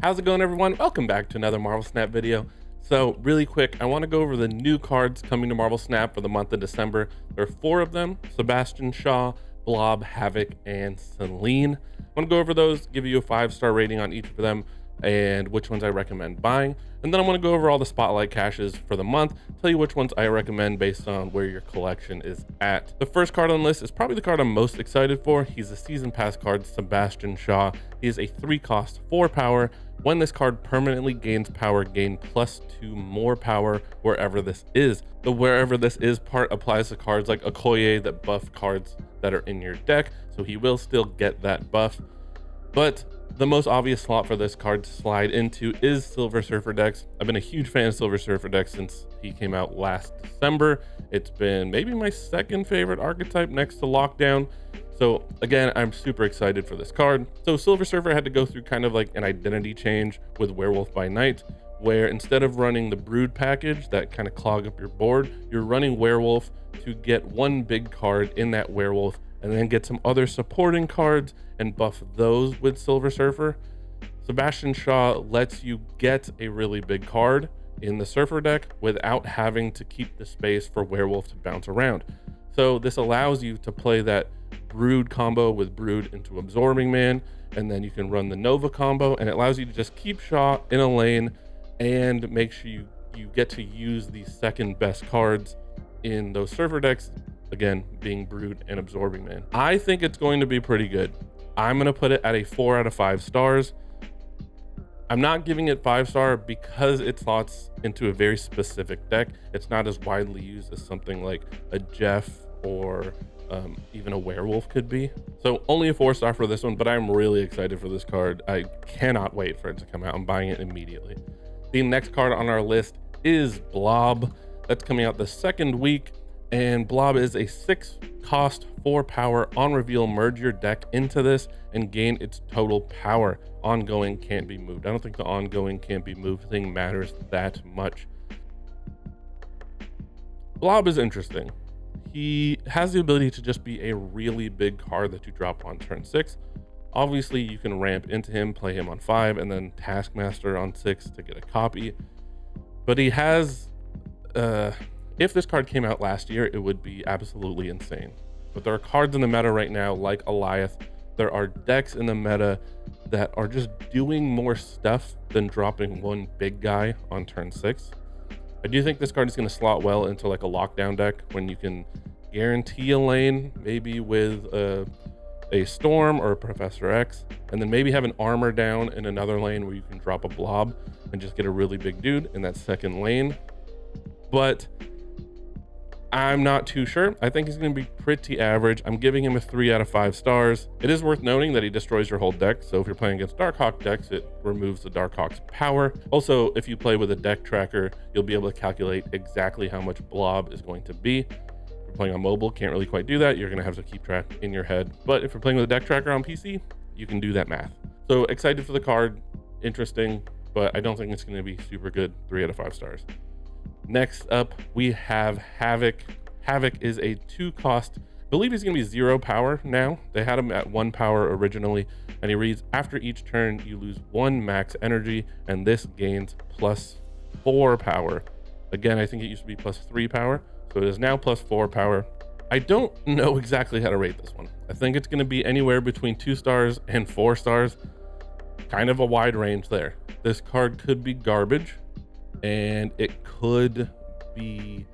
How's it going, everyone? Welcome back to another Marvel Snap video. So really quick, I want to go over the new cards coming to Marvel Snap for the month of December. There are 4 of them: Sebastian Shaw, Blob, Havoc, and Selene. I want to go over those, give you a 5-star rating on each of them, and which ones I recommend buying. And then I want to go over all the spotlight caches for the month, tell you which ones I recommend based on where your collection is at. The first card on the list is probably the card I'm most excited for. He's a season pass card, Sebastian Shaw. He is a 3-cost, 4 power. When this card permanently gains power, gain +2 more power wherever this is. The wherever this is part applies to cards like Okoye that buff cards that are in your deck, so he will still get that buff. But the most obvious slot for this card to slide into is Silver Surfer decks. I've been a huge fan of Silver Surfer decks since he came out last December. It's been maybe my second favorite archetype next to Lockdown. So again, I'm super excited for this card. So Silver Surfer had to go through kind of like an identity change with Werewolf by Night, where instead of running the Brood package that kind of clog up your board, you're running Werewolf to get one big card in that Werewolf and then get some other supporting cards and buff those with Silver Surfer. Sebastian Shaw lets you get a really big card in the Surfer deck without having to keep the space for Werewolf to bounce around. So this allows you to play that Brood combo with Brood into Absorbing Man, and then you can run the Nova combo, and it allows you to just keep Shaw in a lane and make sure you get to use the second best cards in those Surfer decks, again being Brood and Absorbing Man. I think it's going to be pretty good. I'm going to put it at a 4 out of 5 stars. I'm not giving it 5-star because it slots into a very specific deck. It's not as widely used as something like a Jeff or even a Werewolf could be. So only a 4-star for this one, but I'm really excited for this card. I cannot wait for it to come out. I'm buying it immediately. The next card on our list is Blob. That's coming out the second week, and Blob is a 6-cost, 4 power. On reveal, merge your deck into this and gain its total power. Ongoing can't be moved. I don't think the ongoing can't be moved thing matters that much. Blob is interesting. He has the ability to just be a really big card that you drop on turn 6. Obviously, you can ramp into him, play him on 5, and then Taskmaster on 6 to get a copy. But he has, if this card came out last year, it would be absolutely insane. But there are cards in the meta right now like Alioth. There are decks in the meta that are just doing more stuff than dropping one big guy on turn 6. I do think this card is going to slot well into like a Lockdown deck when you can guarantee a lane, maybe with a Storm or a Professor X, and then maybe have an Armor down in another lane where you can drop a Blob and just get a really big dude in that second lane. But I'm not too sure. I think he's going to be pretty average. I'm giving him a 3 out of 5 stars. It is worth noting that he destroys your whole deck. So if you're playing against Darkhawk decks, it removes the Darkhawk's power. Also, if you play with a deck tracker, you'll be able to calculate exactly how much Blob is going to be. If you're playing on mobile, can't really quite do that. You're going to have to keep track in your head. But if you're playing with a deck tracker on PC, you can do that math. So excited for the card. Interesting, but I don't think it's going to be super good. 3 out of 5 stars. Next up, we have Havoc. Havoc is a 2-cost, I believe he's going to be 0 power now. They had him at 1 power originally, and he reads, after each turn, you lose 1 max energy, and this gains +4 power. Again, I think it used to be +3 power, so it is now +4 power. I don't know exactly how to rate this one. I think it's going to be anywhere between 2 stars and 4 stars. Kind of a wide range there. This card could be garbage, and it could be,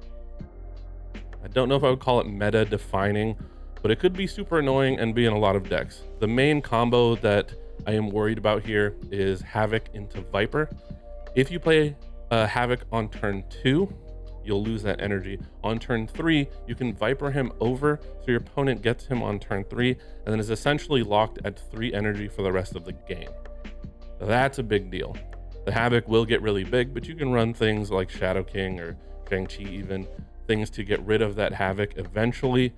I don't know if I would call it meta defining, but it could be super annoying and be in a lot of decks. The main combo that I am worried about here is Havoc into Viper. If you play Havoc on turn 2, you'll lose that energy. On turn 3, you can Viper him over so your opponent gets him on turn 3 and then is essentially locked at 3 energy for the rest of the game. That's a big deal. The Havoc will get really big, but you can run things like Shadow King or Shang-Chi even, things to get rid of that Havoc eventually,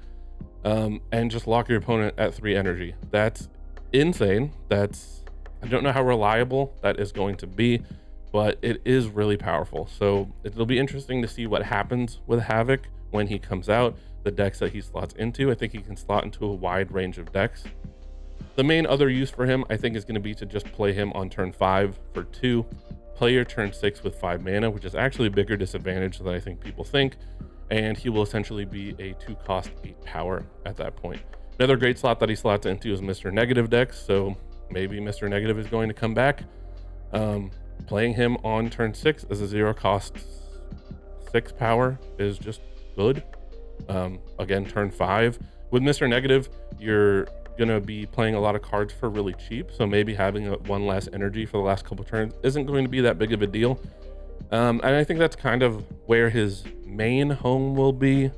and just lock your opponent at 3 energy. That's insane. I don't know how reliable that is going to be, but it is really powerful. So it'll be interesting to see what happens with Havoc when he comes out, the decks that he slots into. I think he can slot into a wide range of decks. The main other use for him, I think, is going to be to just play him on turn 5 for 2, play your turn 6 with 5 mana, which is actually a bigger disadvantage than I think people think, and he will essentially be a 2-cost 8 power at that point. Another great slot that he slots into is Mr. Negative decks, so maybe Mr. Negative is going to come back. Playing him on turn 6 as a 0-cost 6 power is just good. Again, turn 5 with Mr. Negative, you're gonna be playing a lot of cards for really cheap, so maybe having one less energy for the last couple turns isn't going to be that big of a deal. And I think that's kind of where his main home will be.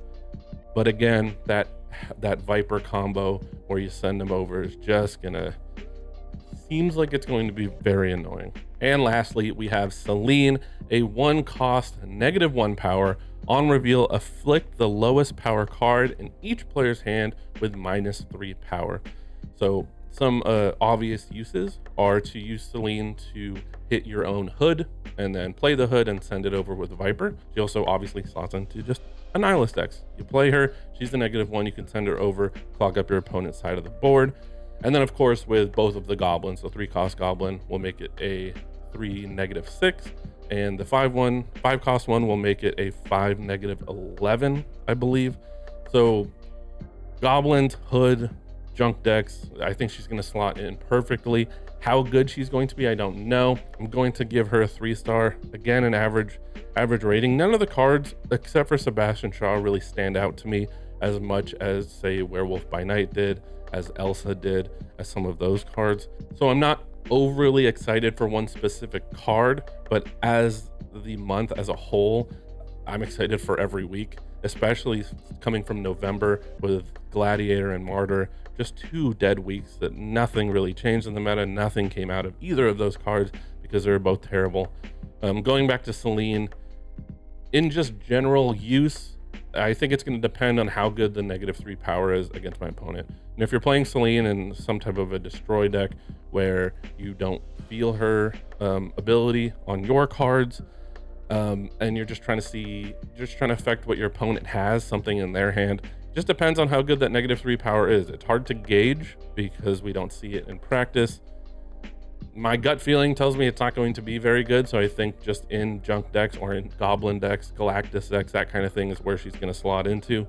But again, that Viper combo where you send him over is just gonna seems like it's going to be very annoying. And lastly, we have Selene, a 1-cost -1 power. On reveal, afflict the lowest power card in each player's hand with -3 power. So some obvious uses are to use Selene to hit your own hood and then play the hood and send it over with Viper. She also obviously slots into just a Nihilist decks. You play her, she's the -1, you can send her over, clog up your opponent's side of the board. And then of course with both of the goblins, the 3-cost goblin will make it a 3 -6, and the 5-cost one will make it a 5 -11, I believe. So goblins, hood, junk decks, I think she's going to slot in perfectly. How good she's going to be, I don't know. I'm going to give her a 3-star, again an average rating. None of the cards except for Sebastian Shaw really stand out to me as much as, say, Werewolf by Night did, as Elsa did, as some of those cards. So I'm not overly excited for one specific card, but as the month as a whole, I'm excited for every week, especially coming from November with Gladiator and Martyr, just 2 dead weeks that nothing really changed in the meta. Nothing came out of either of those cards because they were both terrible. Going back to Selene, in just general use, I think it's going to depend on how good the -3 power is against my opponent. And if you're playing Selene in some type of a destroy deck where you don't feel her ability on your cards, and you're just trying to affect what your opponent has, something in their hand, just depends on how good that -3 power is. It's hard to gauge because we don't see it in practice. My gut feeling tells me it's not going to be very good, so I think just in junk decks or in goblin decks, Galactus decks, that kind of thing is where she's going to slot into,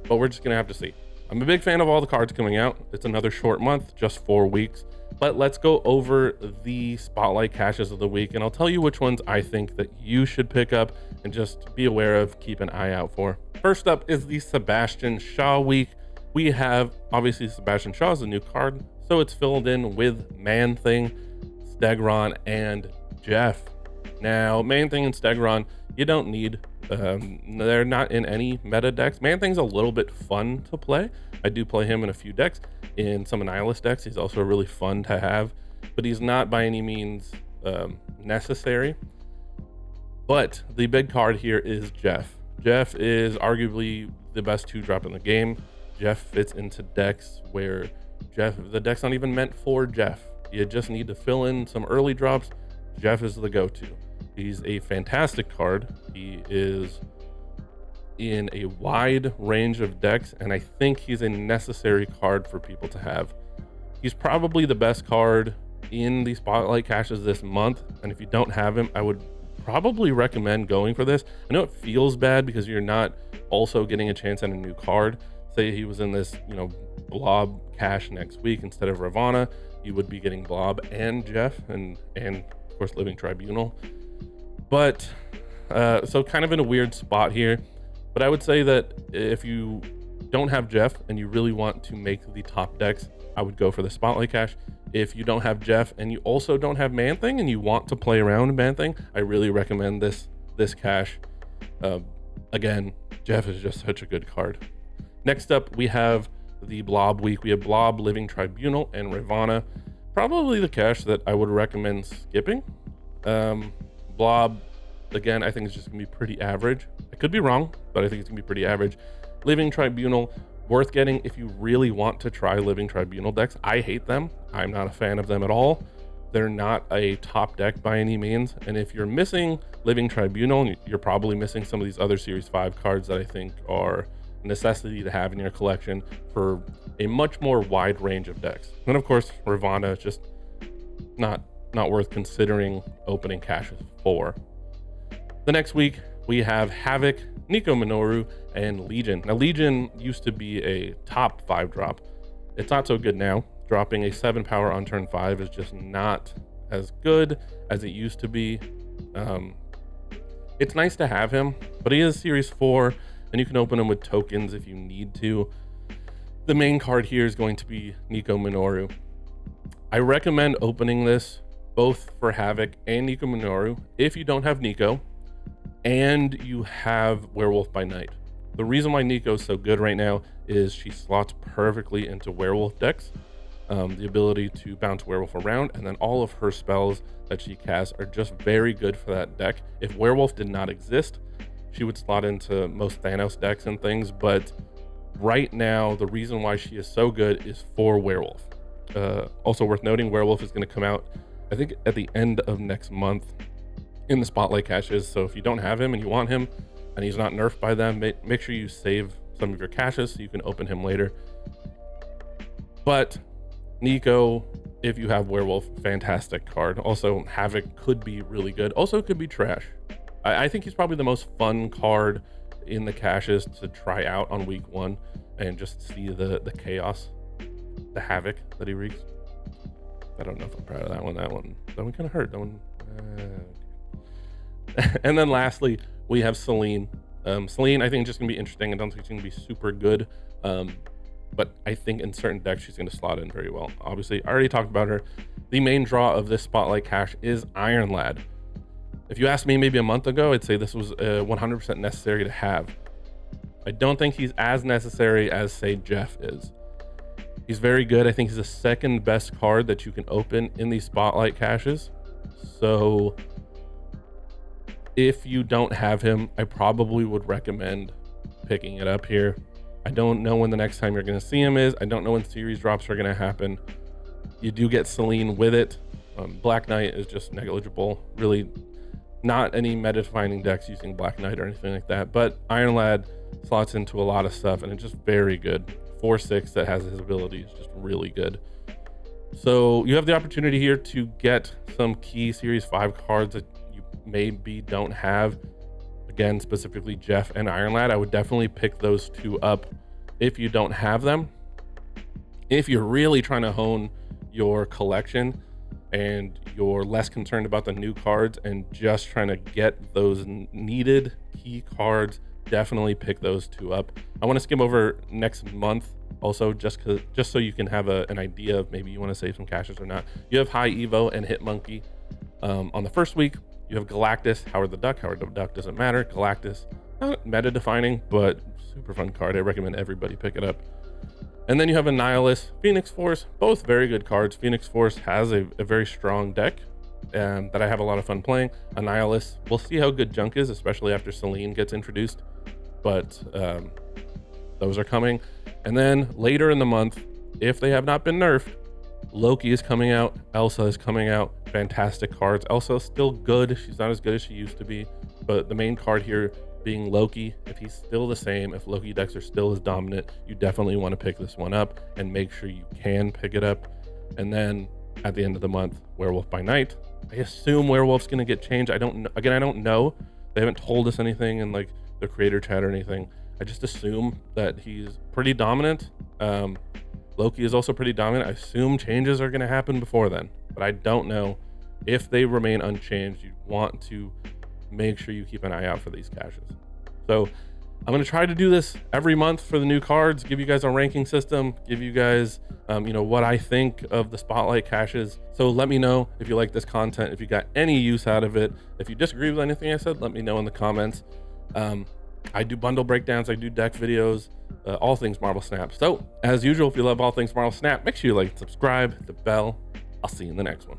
but we're just going to have to see. I'm a big fan of all the cards coming out. It's another short month, just 4 weeks, but let's go over the spotlight caches of the week, and I'll tell you which ones I think that you should pick up and just be aware of, keep an eye out for. First up is the Sebastian Shaw week. We have, obviously, Sebastian Shaw is a new card, so it's filled in with Man-Thing, Stegron, and Jeff. Now, Man-Thing and Stegron, you don't need. They're not in any meta decks. Man-Thing's a little bit fun to play. I do play him in a few decks. In some Nihilist decks, he's also really fun to have, but he's not by any means necessary. But the big card here is Jeff. Jeff is arguably the best 2-drop in the game. Jeff fits into decks where the deck's not even meant for Jeff. You just need to fill in some early drops. Jeff is the go-to. He's a fantastic card. He is in a wide range of decks, and I think he's a necessary card for people to have. He's probably the best card in the spotlight caches this month, and if you don't have him, I would probably recommend going for this. I know it feels bad because you're not also getting a chance at a new card. Say he was in this, Blob cache next week instead of Ravana, you would be getting Blob and Jeff and of course Living Tribunal. But so kind of in a weird spot here. But I would say that if you don't have Jeff and you really want to make the top decks, I would go for the Spotlight Cache. If you don't have Jeff and you also don't have Man-Thing and you want to play around Man-Thing, I really recommend this cache. Again, Jeff is just such a good card. Next up, we have the Blob week. We have Blob, Living Tribunal, and Ravana. Probably the cache that I would recommend skipping. Blob, again, I think it's just gonna be pretty average. I could be wrong, but I think it's gonna be pretty average. Living Tribunal, worth getting if you really want to try Living Tribunal decks. I hate them. I'm not a fan of them at all. They're not a top deck by any means. And if you're missing Living Tribunal, you're probably missing some of these other Series 5 cards that I think are necessity to have in your collection for a much more wide range of decks. And of course, Ravana is just not worth considering opening caches for. The next week, we have Havoc, Nico Minoru, and Legion. Now, Legion used to be a top 5 drop. It's not so good now. Dropping a 7 power on turn 5 is just not as good as it used to be. It's nice to have him, but he is Series 4, and you can open him with tokens if you need to. The main card here is going to be Nico Minoru. I recommend opening this both for Havoc and Nico Minoru if you don't have Nico and you have Werewolf by Night. The reason why Nico is so good right now is she slots perfectly into Werewolf decks. The ability to bounce Werewolf around, and then all of her spells that she casts are just very good for that deck. If Werewolf did not exist, she would slot into most Thanos decks and things, but right now, the reason why she is so good is for Werewolf. Also worth noting, Werewolf is going to come out, I think, at the end of next month in the Spotlight caches, so if you don't have him and you want him, and he's not nerfed by them, make sure you save some of your caches so you can open him later. But Nico, if you have Werewolf, fantastic card. Also, Havoc could be really good. Also, could be trash. I think he's probably the most fun card in the caches to try out on week 1 and just see the chaos, the havoc that he wreaks. I don't know if I'm proud of that one. That one kind of hurt. That one. And then lastly, we have Selene. Selene, I think, just gonna be interesting. I don't think she's gonna be super good. But I think in certain decks, she's going to slot in very well. Obviously, I already talked about her. The main draw of this Spotlight cache is Iron Lad. If you asked me maybe a month ago, I'd say this was 100% necessary to have. I don't think he's as necessary as, say, Jeff is. He's very good. I think he's the second best card that you can open in these Spotlight caches. So if you don't have him, I probably would recommend picking it up here. I don't know when the next time you're going to see him is. I don't know when series drops are going to happen. You do get Selene with it. Black Knight is just negligible. Really not any meta-defining decks using Black Knight or anything like that. But Iron Lad slots into a lot of stuff, and it's just very good. 4/6 that has his ability is just really good. So you have the opportunity here to get some key Series 5 cards that you maybe don't have. Again, specifically Jeff and Iron Lad. I would definitely pick those 2 up if you don't have them. If you're really trying to hone your collection and you're less concerned about the new cards and just trying to get those needed key cards, definitely pick those 2 up. I want to skim over next month also, just so you can have an idea of maybe you want to save some caches or not. You have High Evo and Hitmonkey on the first week. You have Galactus, Howard the Duck. Howard the Duck doesn't matter. Galactus, not meta defining, but super fun card. I recommend everybody pick it up. And then you have Annihilus, Phoenix Force, both very good cards. Phoenix Force has a very strong deck that I have a lot of fun playing. Annihilus, we'll see how good Junk is, especially after Selene gets introduced, but those are coming. And then later in the month, if they have not been nerfed, Loki is coming out, Elsa is coming out. Fantastic cards. Elsa's still good. She's not as good as she used to be, but the main card here being Loki, if he's still the same, if Loki decks are still as dominant, you definitely want to pick this one up and make sure you can pick it up. And then at the end of the month, Werewolf by Night. I assume Werewolf's going to get changed. I don't know. They haven't told us anything in like the creator chat or anything. I just assume that he's pretty dominant. Loki is also pretty dominant. I assume changes are going to happen before then, but I don't know. If they remain unchanged, you want to make sure you keep an eye out for these caches. So I'm going to try to do this every month for the new cards, give you guys a ranking system, give you guys, what I think of the Spotlight caches. So let me know if you like this content, if you got any use out of it. If you disagree with anything I said, let me know in the comments. I do bundle breakdowns, I do deck videos, all things Marvel Snap. So as usual, if you love all things Marvel Snap, make sure you like and subscribe, the bell. I'll see you in the next one.